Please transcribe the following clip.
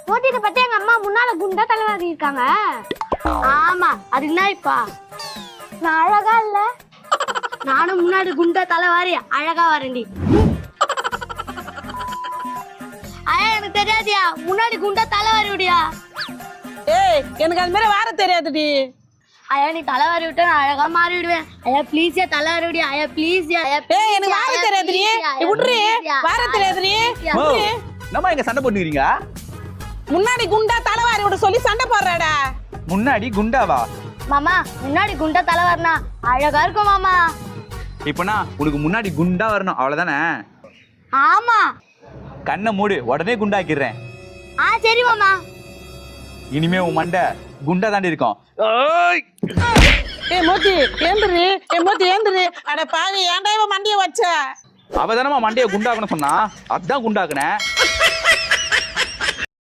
ஓட்டிட்டு பார்த்தா எங்க அம்மா முன்னால குண்டா தலைவாரி இருக்காங்க. ஆமா, அது என்னப்பா? நான் அழகா இல்ல? நானும் முன்னாடி குண்டா தலைவாரி அழகா வரேன்டி. ஐயா எனக்கு தெரியாதியா, முன்னாடி குண்டா தலைவாரி விடியா. ஏய் எனக்கு அது மாதிரி வார தெரியாதுடி. ஐயா நீ தலைவாரி விட்டா நான் அழகா மாறிடுவேன். ஐயா ப்ளீஸ்யா தலைவாரி விடியா. ஐயா ப்ளீஸ்யா. ஏய் எனக்கு வார தெரியாதுடி. விட்றி வார தெரியாதுடி. என்னம்மா இங்க சண்டை போட்டுக்கிறீங்க? முன்னாடி குண்டா தலைவாரி விட சொல்லி சண்டை போடுறாடா. முன்னாடி குண்டாவா? மாமா முன்னாடி குண்டா தலைவாரினா அழகா இருக்கும் மாமா. இப்பனா உனக்கு முன்னாடி குண்டா வரணும் அவ்வளவுதானே? ஆமா. கண்ணை மூடு, உடனே குண்டாக்கிடுறேன். சரி மாமா. இனிமே உன் மண்டை குண்டா தாண்டி இருக்கும். ஏய் மோதி ஏந்திரு. ஏய் மோதி ஏந்திரு. அட பாவி ஏன்டா இவ மண்டிய வச்ச? அவதானமா மண்டைய குண்டாக்கணும் சொன்னா, அதான் குண்டாக்குனேன்.